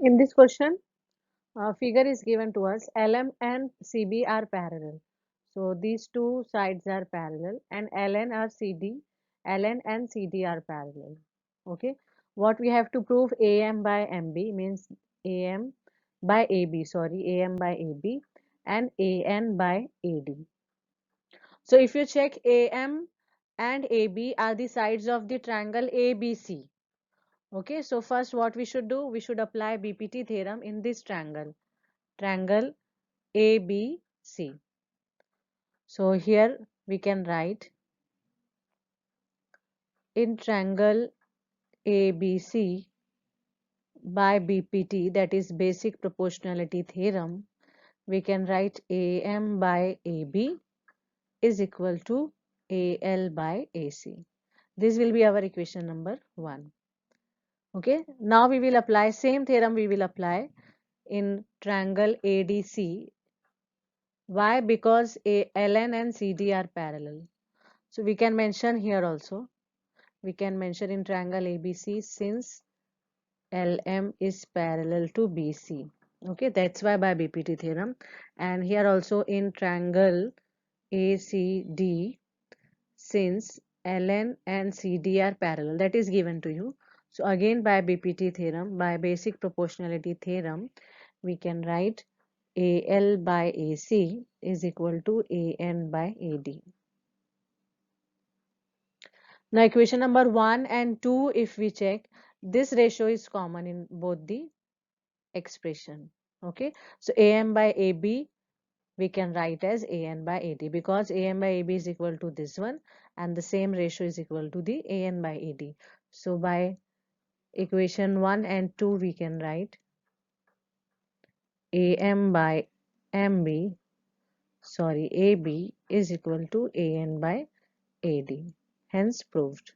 In this question, figure is given to us. LM and CB are parallel. So these two sides are parallel, and LN are CD. LN and CD are parallel. Okay. What we have to prove, AM by MB means AM by AB. Sorry, AM by AB and AN by AD. So if you check, AM and AB are the sides of the triangle ABC. Okay, so first what we should do, we should apply BPT theorem in this triangle ABC. So here we can write, in triangle ABC by BPT, that is basic proportionality theorem, we can write AM by AB is equal to AL by AC. This will be our equation number 1. Okay, now we will apply same theorem, we will apply in triangle ADC. Why? Because LN and CD are parallel. So we can mention here also, we can mention in triangle ABC, since LM is parallel to BC. Okay, that's why by BPT theorem. And here also in triangle ACD, since LN and CD are parallel, that is given to you. So again by BPT theorem, by basic proportionality theorem, we can write AL by AC is equal to AN by AD. Now equation number 1 and 2, if we check, this ratio is common in both the expression. Okay, so AM by AB we can write as AN by AD, because AM by AB is equal to this one, and the same ratio is equal to the AN by AD. So by equation 1 and 2 we can write AM by MB, sorry, AB is equal to AN by AD. Hence proved.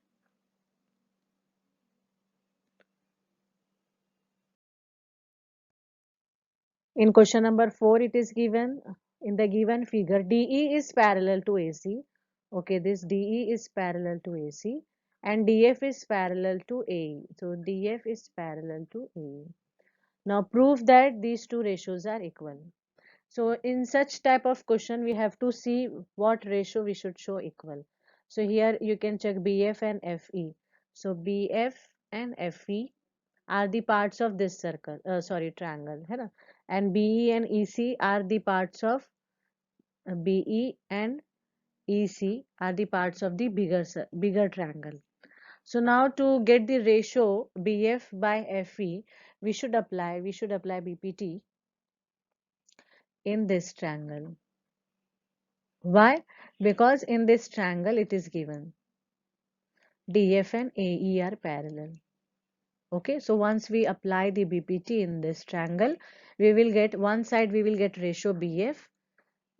In question number 4, it is given, in the given figure, DE is parallel to AC. Okay, this DE is parallel to AC and DF is parallel to AE. So DF is parallel to AE. Now prove that these two ratios are equal. So in such type of question, we have to see what ratio we should show equal. So here you can check BF and FE. So BF and FE are the parts of this circle, sorry, triangle, है ना? And BE and EC are the parts of BE and EC are the parts of the bigger triangle. So now to get the ratio BF by FE, we should apply BPT in this triangle. Why? Because in this triangle it is given DF and AE are parallel. Okay, so once we apply the BPT in this triangle, we will get one side, we will get ratio BF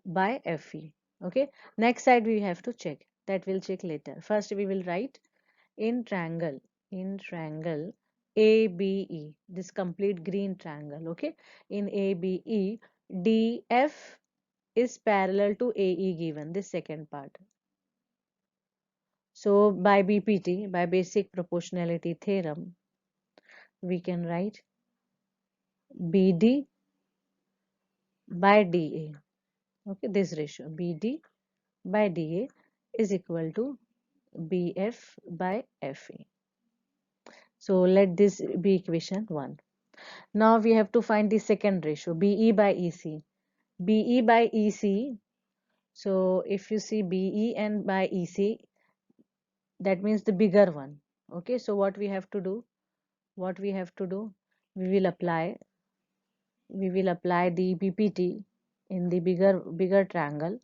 by FE. Okay, next side we have to check, that we'll check later. First we will write in triangle ABE, this complete green triangle. Okay, in ABE, DF is parallel to AE, given this second part. So by BPT, by basic proportionality theorem, we can write BD by DA. Okay, this ratio BD by DA is equal to BF by FE. So let this be equation 1. Now we have to find the second ratio, BE by EC. BE by EC, so if you see BE and by EC, that means the bigger one. Okay, so what we have to do? What we have to do? We will apply the BPT in the bigger triangle,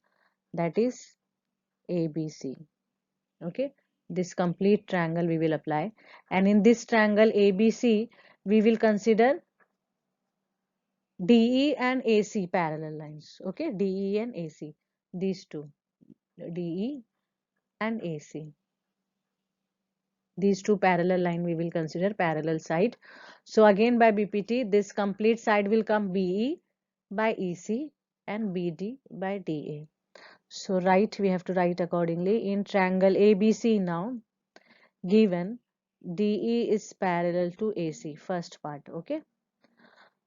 that is ABC. Okay, this complete triangle we will apply, and in this triangle ABC we will consider DE and AC parallel lines. Okay, DE and AC, these two, DE and AC, these two parallel line we will consider parallel side. So again by BPT, this complete side will come BE by EC and BD by DA. So we have to write accordingly. In triangle ABC now, given DE is parallel to AC, first part. Okay,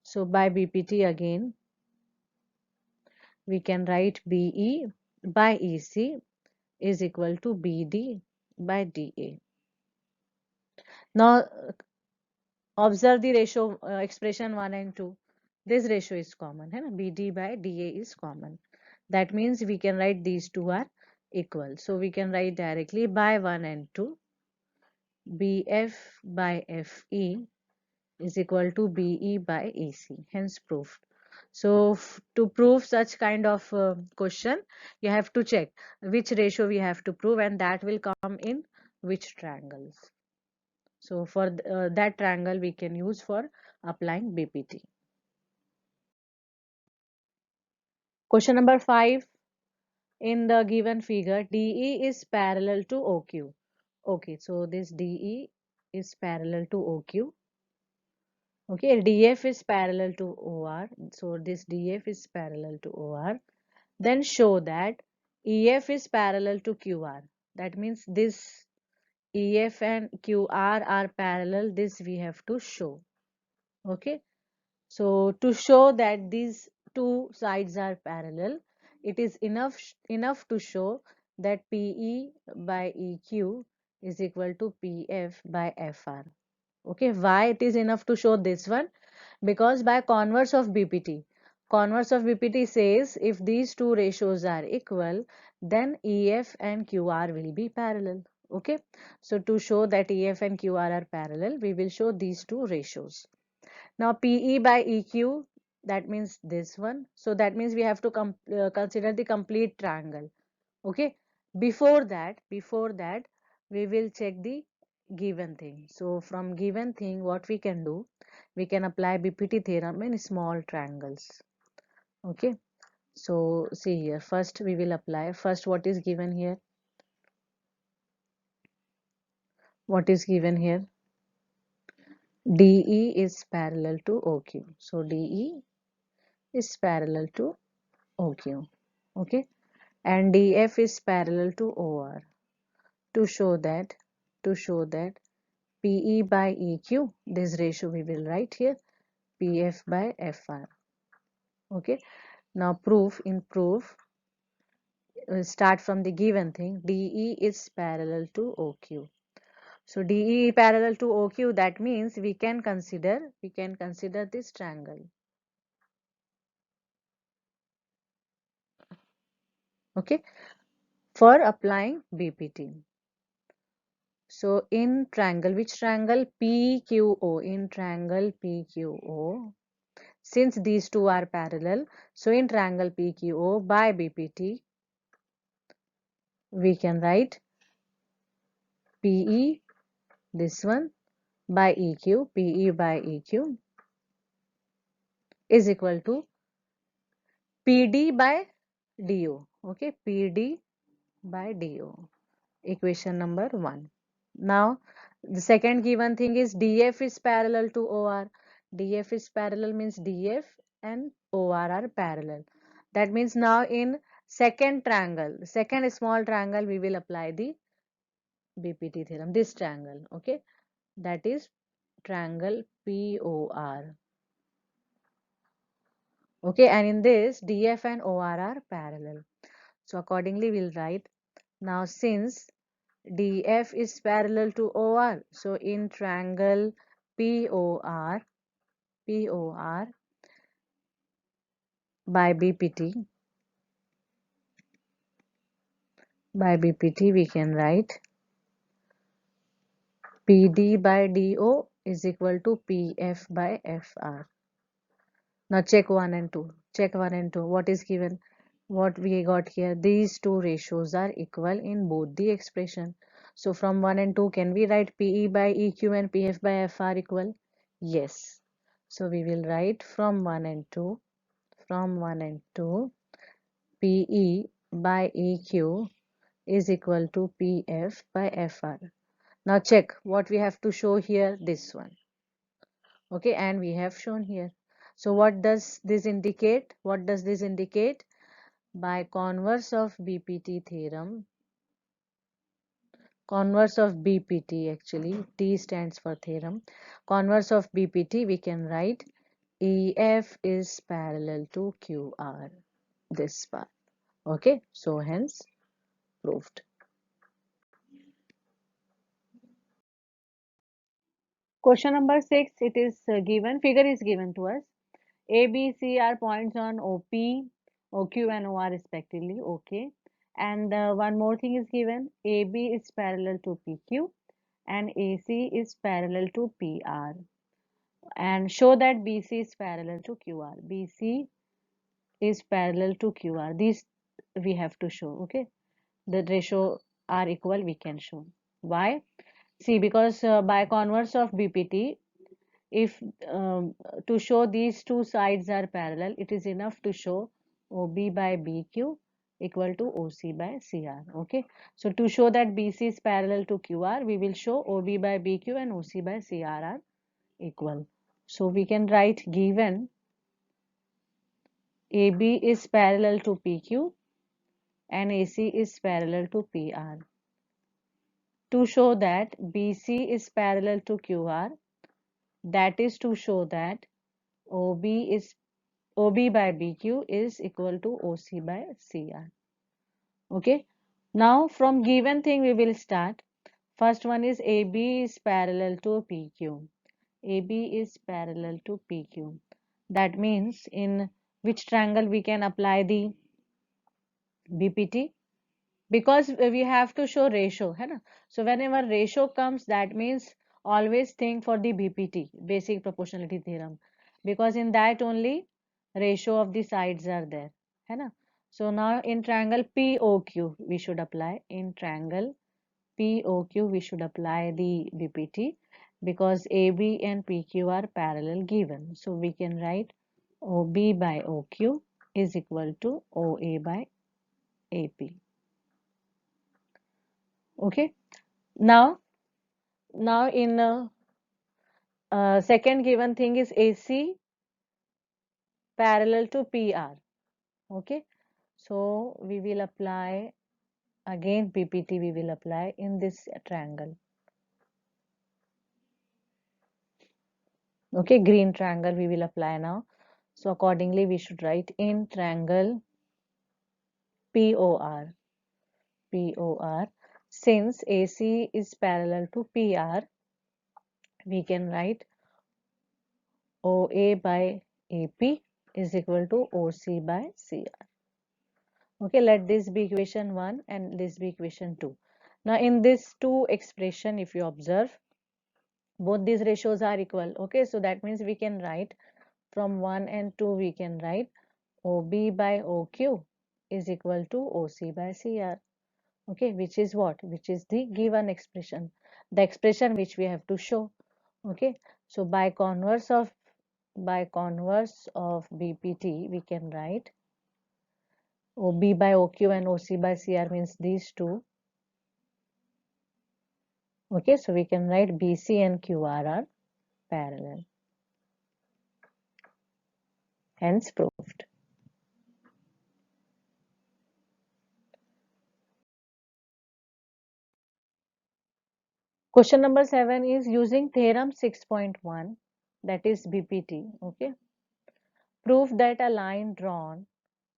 So by BPT again, we can write BE by EC is equal to BD by DA. Now observe the ratio expression 1 and 2. This ratio is common, है ना? BD by DA is common. That means we can write these two are equal. So we can write directly by 1 and 2, BF by FE is equal to BE by EC, hence proved. So to prove such kind of question, you have to check which ratio we have to prove, and that will come in which triangles. So for that triangle we can use for applying BPT. Question number 5. In the given figure, DE is parallel to OQ. Okay, so this DE is parallel to OQ. Okay, DF is parallel to OR. So this DF is parallel to OR. Then show that EF is parallel to QR. That means this EF and QR are parallel. This we have to show. Okay. So to show that these two sides are parallel, it is enough to show that PE by EQ is equal to PF by FR. Okay, why it is enough to show this one? Because by converse of BPT says if these two ratios are equal, then EF and QR will be parallel. Okay, so to show that EF and QR are parallel, we will show these two ratios. Now PE by EQ, that means this one. So that means we have to consider the complete triangle. Okay. Before that, we will check the given thing. So from given thing, what we can do, we can apply BPT theorem in small triangles. Okay. So see here, first we will apply. First, what is given here? What is given here? DE is parallel to OQ. So DE is parallel to OQ. Okay, and DF is parallel to OR. To show that PE by EQ, this ratio we will write here, PF by FR. Okay, now proof, we'll start from the given thing. DE is parallel to OQ. So DE parallel to OQ, that means we can consider this triangle. Okay, for applying BPT. So in triangle, which triangle? PQO. In triangle PQO, since these two are parallel, so in triangle PQO by BPT, we can write PE, this one, by EQ, PE by EQ is equal to PD by DO. Okay, PD by DO. Equation number 1. Now, the second given thing is DF is parallel to OR. DF is parallel means DF and OR are parallel. That means now in second triangle, second small triangle, we will apply the BPT theorem. This triangle, okay, that is triangle POR. Okay, and in this DF and OR are parallel. So accordingly, we'll write now since DF is parallel to OR. So in triangle POR by BPT, we can write PD by DO is equal to PF by FR. Now check 1 and 2. Check 1 and 2. What is given? What we got here? These two ratios are equal in both the expression. So from 1 and 2, can we write PE by EQ and PF by FR equal? Yes. So we will write from 1 and 2, PE by EQ is equal to PF by FR. Now check what we have to show here, this one. Okay, and we have shown here. So what does this indicate? By converse of BPT theorem, converse of BPT, actually T stands for theorem, converse of BPT, we can write EF is parallel to QR, this part. Okay, so hence proved. Question number 6, it is given, figure is given to us. A, B, C are points on OP, OQ and OR respectively. Okay. And one more thing is given. AB is parallel to PQ and AC is parallel to PR. And show that BC is parallel to QR. BC is parallel to QR. These we have to show. Okay. The ratio are equal, we can show. Why? See, because by converse of BPT, if to show these two sides are parallel, it is enough to show OB by BQ equal to OC by CR. Okay, so to show that BC is parallel to QR, we will show OB by BQ and OC by CR are equal. So we can write, given AB is parallel to PQ and AC is parallel to PR. To show that BC is parallel to QR, that is to show that OB by BQ is equal to OC by CR. Okay. Now from given thing we will start. First one is AB is parallel to PQ. AB is parallel to PQ. That means in which triangle we can apply the BPT? Because we have to show ratio, है ना? So whenever ratio comes, that means always think for the BPT, basic proportionality theorem, because in that only ratio of the sides are there, है ना? So now in triangle POQ we should apply, in triangle POQ we should apply the BPT, because AB and PQ are parallel given. So we can write OB by OQ is equal to OA by AP. Okay. Now in second given thing is AC parallel to PR. Okay, so we will apply again PPT, we will apply in this triangle. Okay, green triangle we will apply now. So accordingly we should write in triangle POR. POR, since AC is parallel to PR, we can write OA by AP is equal to OC by CR. Okay, let this be equation 1 and this be equation 2. Now in this two expression, if you observe, both these ratios are equal. Okay, so that means we can write from 1 and 2, we can write OB by OQ is equal to OC by CR. Okay, which is what? Which is the given expression, the expression which we have to show. Okay, so by converse of BPT, we can write OB by OQ and OC by CR means these two. Okay, so we can write BC and QR are parallel. Hence proved. Question number 7 is using theorem 6.1, that is BPT. Okay, prove that a line drawn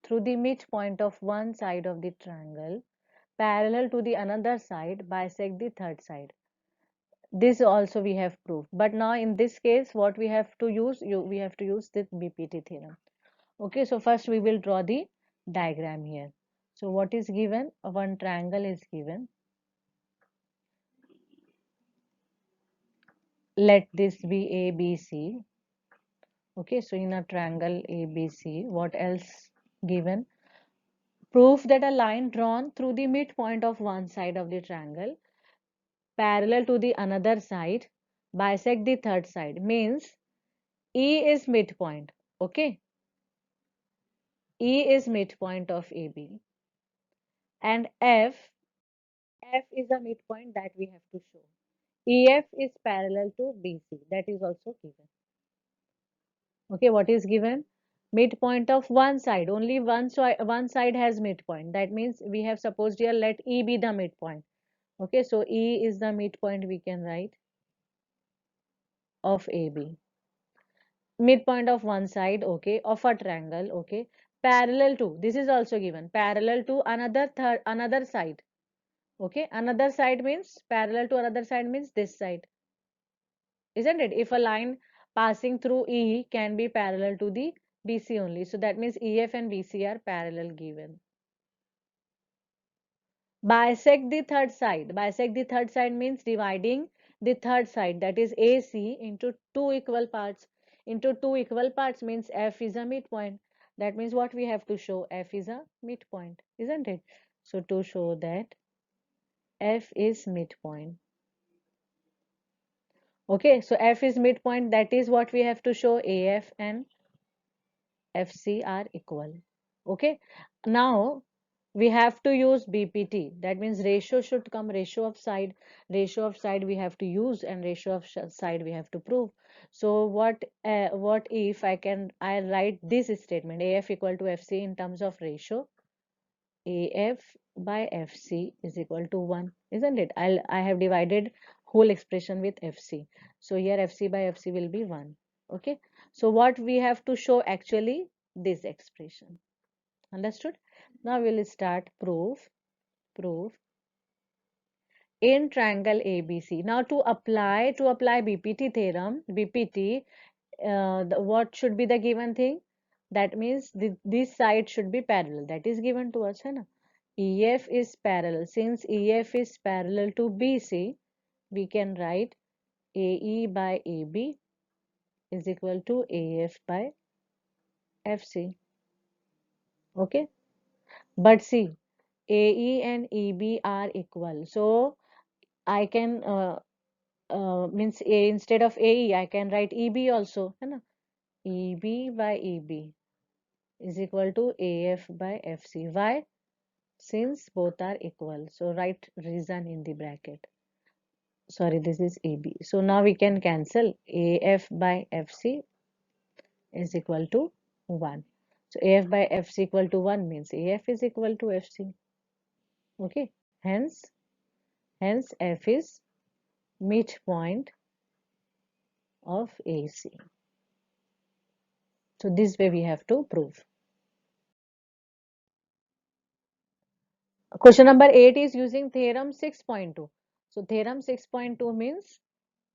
through the midpoint of one side of the triangle parallel to the another side bisect the third side. This also we have proved, but now in this case what we have to use, we have to use the BPT theorem. Okay, so first we will draw the diagram here. So what is given? One triangle is given. Let this be ABC. Okay, so in a triangle ABC, what else given? Proof that a line drawn through the midpoint of one side of the triangle parallel to the another side bisect the third side, means E is midpoint. Okay, E is midpoint of AB and F is a midpoint that we have to show. EF is parallel to BC, that is also given. Okay, what is given? Midpoint of one side, only one side has midpoint. That means we have supposed here let E be the midpoint. Okay, so E is the midpoint, we can write, of AB. midpoint of one side, okay, of a triangle, okay, parallel to, this is also given, parallel to another side, okay, another side means parallel to another side means this side, isn't it? If a line passing through E can be parallel to the BC only, so that means EF and BC are parallel given. Bisect the third side. Bisect the third side means dividing the third side, that is AC, into two equal parts. Into two equal parts means F is a midpoint. That means what we have to show? F is a midpoint, isn't it? So to show that F is midpoint. Okay, so F is midpoint, that is what we have to show. AF and FC are equal. Okay, now we have to use BPT. That means ratio should come, ratio of side. Ratio of side we have to use, and ratio of side we have to prove. So what if I write this statement, AF equal to FC in terms of ratio, AF by FC is equal to 1, isn't it? I have divided whole expression with FC. So here FC by FC will be 1. Okay. So what we have to show actually, this expression. Understood? Now we will start proof in triangle ABC. Now to apply BPT theorem, BPT, what should be the given thing? That means this side should be parallel. That is given to us, hai na? EF is parallel. Since EF is parallel to BC, we can write AE by AB is equal to AF by FC. Okay. But see, AE and EB are equal. So I can means A, instead of AE, I can write EB also. है ना? EB by EB is equal to AF by FC. Why? Since both are equal. So write reason in the bracket. Sorry, this is AB. So now we can cancel. AF by FC is equal to 1. So AF by FC equal to 1 means AF is equal to FC. Okay. Hence F is midpoint of AC. So this way we have to prove. Question number 8 is using theorem 6.2. So theorem 6.2 means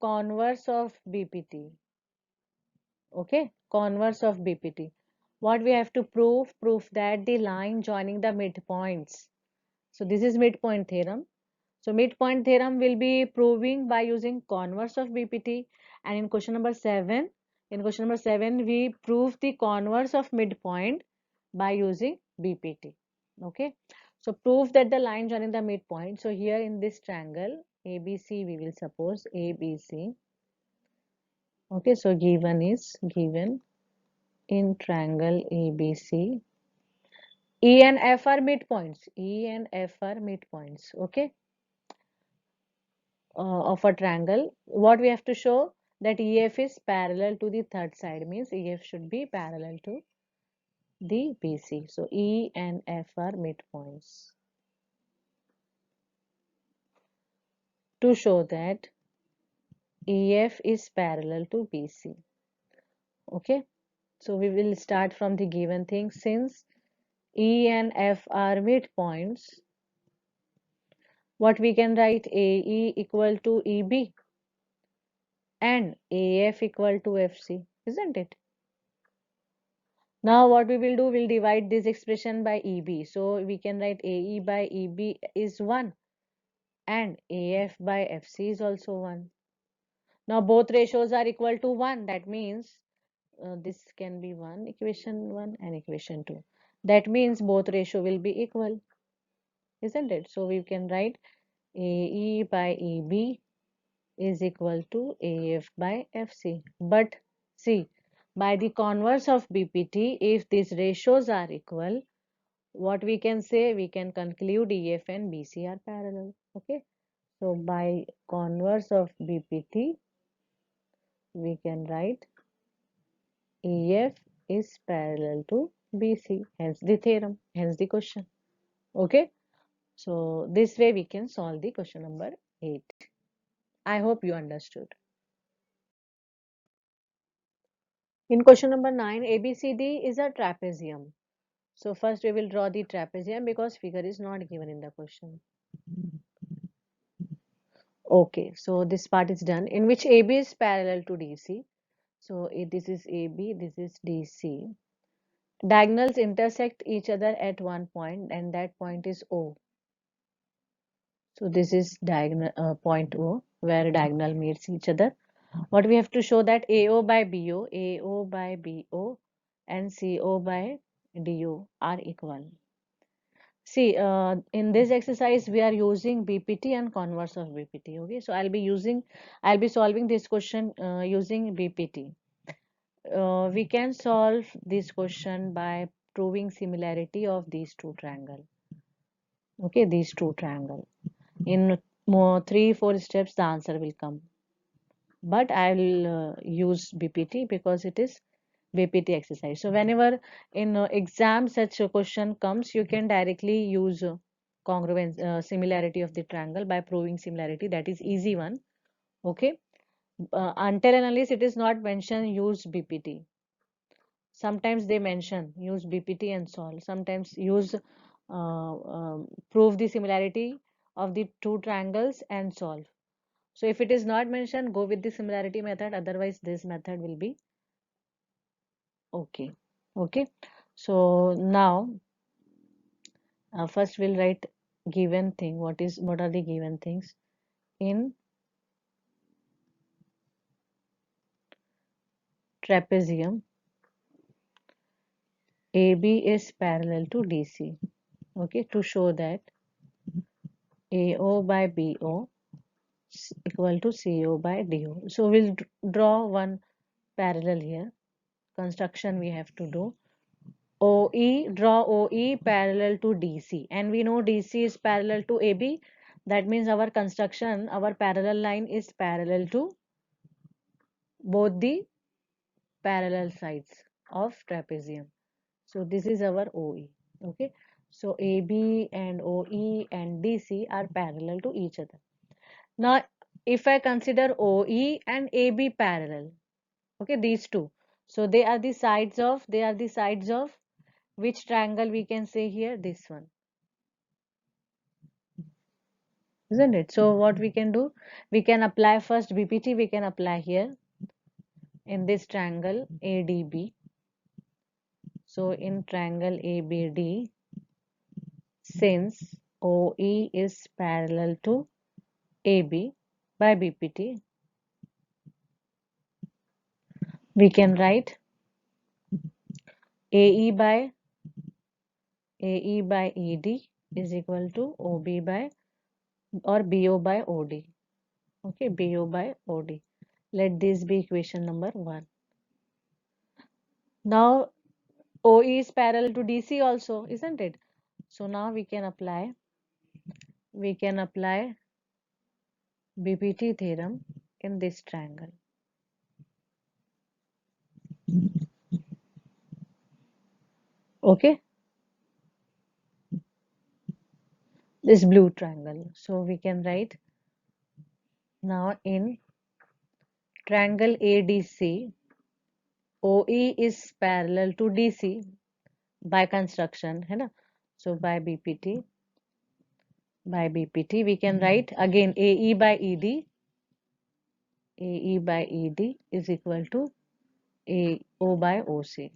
converse of BPT. Okay, converse of BPT. What we have to prove? Prove that the line joining the midpoints. So this is midpoint theorem. So midpoint theorem will be proving by using converse of BPT. And in question number 7, we prove the converse of midpoint by using BPT. Okay. So prove that the line joining the midpoint. So here in this triangle ABC, we will suppose ABC. Okay. So given in triangle ABC, E and F are midpoints. E and F are midpoints. Okay. Of a triangle, what we have to show? That EF is parallel to the third side, means EF should be parallel to the BC. So E and F are midpoints. To show that EF is parallel to BC. Okay, so we will start from the given thing. Since E and F are midpoints, what we can write? AE equal to EB and AF equal to FC, isn't it? Now what we will do, we'll divide this expression by EB. So we can write AE by EB is 1 and AF by FC is also 1. Now both ratios are equal to 1. That means this can be equation 1 and equation 2. That means both ratio will be equal, isn't it? So we can write AE by EB is equal to AF by FC. But see, by the converse of BPT, if these ratios are equal, what we can say? We can conclude EF and BC are parallel. Okay. So by converse of BPT, we can write EF is parallel to BC. Hence the theorem. Hence the question. Okay. So this way we can solve the question number 8. I hope you understood. In question number 9, ABCD is a trapezium. So first we will draw the trapezium because figure is not given in the question. Okay, so this part is done, in which AB is parallel to DC. So this is AB, this is DC. Diagonals intersect each other at one point, and that point is O. So this is diagonal point O, where diagonal meets each other. What we have to show that AO by BO, AO by BO, and CO by DO are equal. See, in this exercise we are using BPT and converse of BPT. Okay, so I'll be solving this question using BPT. We can solve this question by proving similarity of these two triangle. Okay, these two triangle. In more 3-4 steps, the answer will come. But I will use BPT because it is BPT exercise. So whenever in exam such a question comes, you can directly use congruence, similarity of the triangle by proving similarity. That is easy one. Okay. Until and unless it is not mentioned, use BPT. Sometimes they mention use BPT and solve. Sometimes use prove the similarity of the two triangles and solve. So if it is not mentioned, go with the similarity method. Otherwise, this method will be okay. Okay. So now first we'll write given thing. What are the given things in trapezium? AB is parallel to DC. Okay, to show that AO by BO equal to CO by DO. So we'll draw one parallel here. Construction we have to do. OE, draw OE parallel to DC, and we know DC is parallel to AB. That means our construction, our parallel line is parallel to both the parallel sides of trapezium. So this is our OE. Okay. So AB and OE and DC are parallel to each other. Now, if I consider OE and AB parallel, okay, these two. So they are the sides of which triangle we can say here? This one. Isn't it? So what we can do? We can apply first BPT, we can apply here in this triangle ADB. So in triangle ABD, since OE is parallel to AB by BPT, we can write AE by ED is equal to OB by or BO by OD. Okay, BO by OD. Let this be equation number 1. Now OE is parallel to DC also, isn't it? So now we can apply BPT theorem in this triangle. Okay, this blue triangle. So we can write now in triangle ADC, OE is parallel to DC by construction, है ना? So by BPT we can write again AE by ED. AE by ED is equal to AO by OC.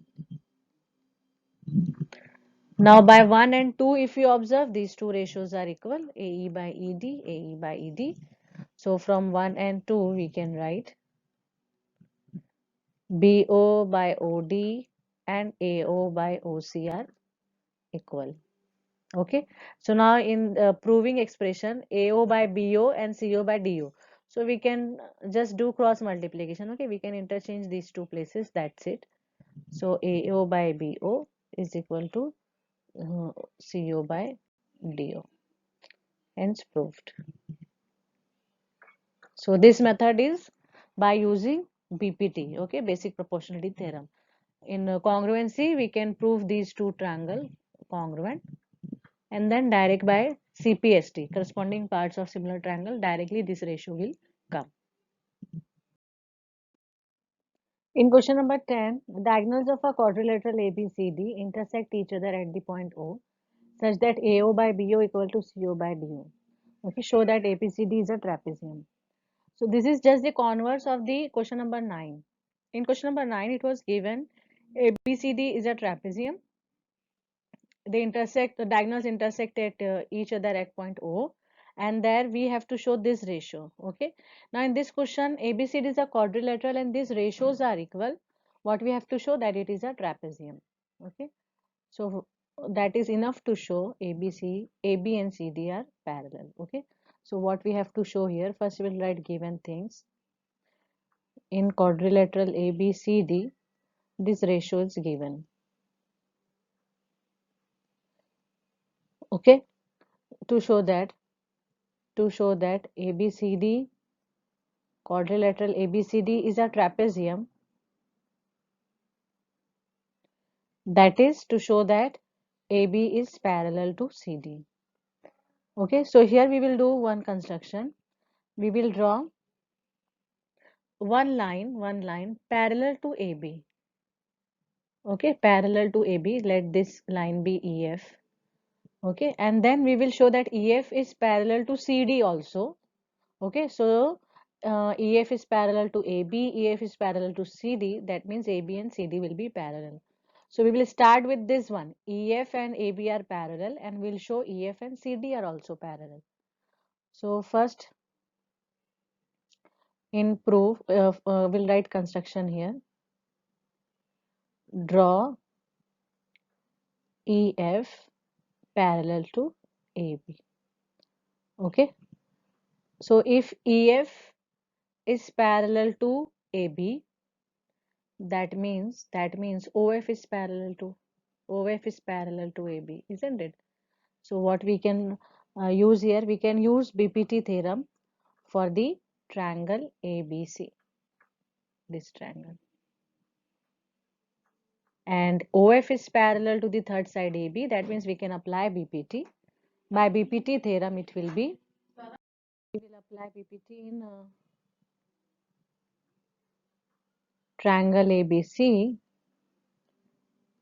Now by 1 and 2, if you observe, these two ratios are equal, AE by ED, AE by ED. So from 1 and 2 we can write BO by OD and AO by OC are equal. Okay, so now in the proving expression AO by BO and CO by DO, so we can just do cross multiplication. Okay, we can interchange these two places, that's it. So AO by BO is equal to CO by DO, hence proved. So this method is by using BPT, okay, basic proportionality theorem. In congruency, we can prove these two triangle congruent, and then direct by CPST, corresponding parts of similar triangle, directly this ratio will come. In question number 10, diagonals of a quadrilateral ABCD intersect each other at the point O such that AO by BO equal to CO by DO. Okay, show that ABCD is a trapezium. So this is just the converse of the question number 9. In question number 9, it was given ABCD is a trapezium. The diagonals intersect at each other at point O, and there we have to show this ratio. Okay, now in this question ABCD is a quadrilateral and these ratios are equal. What we have to show that it is a trapezium. Okay, so that is enough to show AB and CD are parallel. Okay, so what we have to show here, first we will write given things. In quadrilateral ABCD, this ratio is given. Okay, to show that ABCD, quadrilateral ABCD is a trapezium, that is to show that AB is parallel to CD. Okay, so here we will do one construction. We will draw one line parallel to AB. Okay, parallel to AB, let this line be EF. Okay, and then we will show that EF is parallel to CD also. Okay, so EF is parallel to AB, EF is parallel to CD, that means AB and CD will be parallel. So we will start with this one, EF and AB are parallel, and we'll show EF and CD are also parallel. So first in proof, we'll write construction here. Draw EF parallel to AB. Okay, so if EF is parallel to AB, that means OF is parallel to AB, isn't it? So what we can use here, we can use BPT theorem for the triangle ABC, this triangle, and OF is parallel to the third side AB, that means we can apply BPT. By BPT theorem it will be, we will apply BPT in triangle ABC.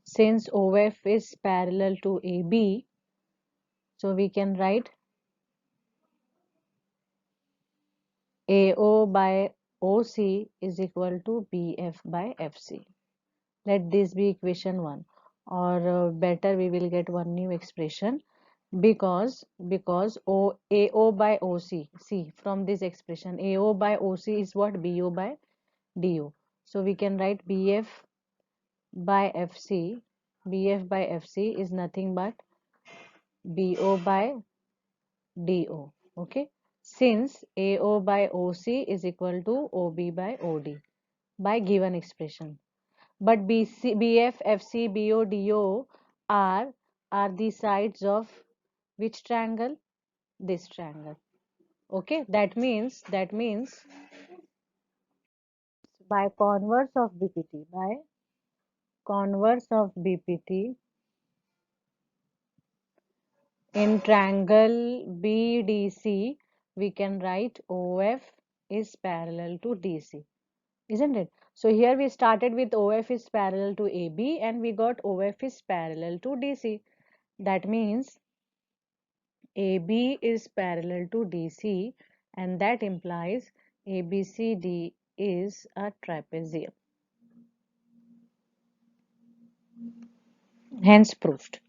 Since OF is parallel to AB, so we can write AO by OC is equal to BF by FC. Let this be equation 1, or better we will get one new expression, because AO by OC, see from this expression AO by OC is what? BO by DO. So we can write BF by FC. BF by FC is nothing but BO by DO. Okay, since AO by OC is equal to OB by OD by given expression, but BF, FC, BO, DO are the sides of which triangle? This triangle. Okay, that means by converse of BPT, in triangle BDC, we can write OF is parallel to DC, isn't it? So here we started with OF is parallel to AB and we got OF is parallel to DC. That means AB is parallel to DC, and that implies ABCD is a trapezium. Hence proved.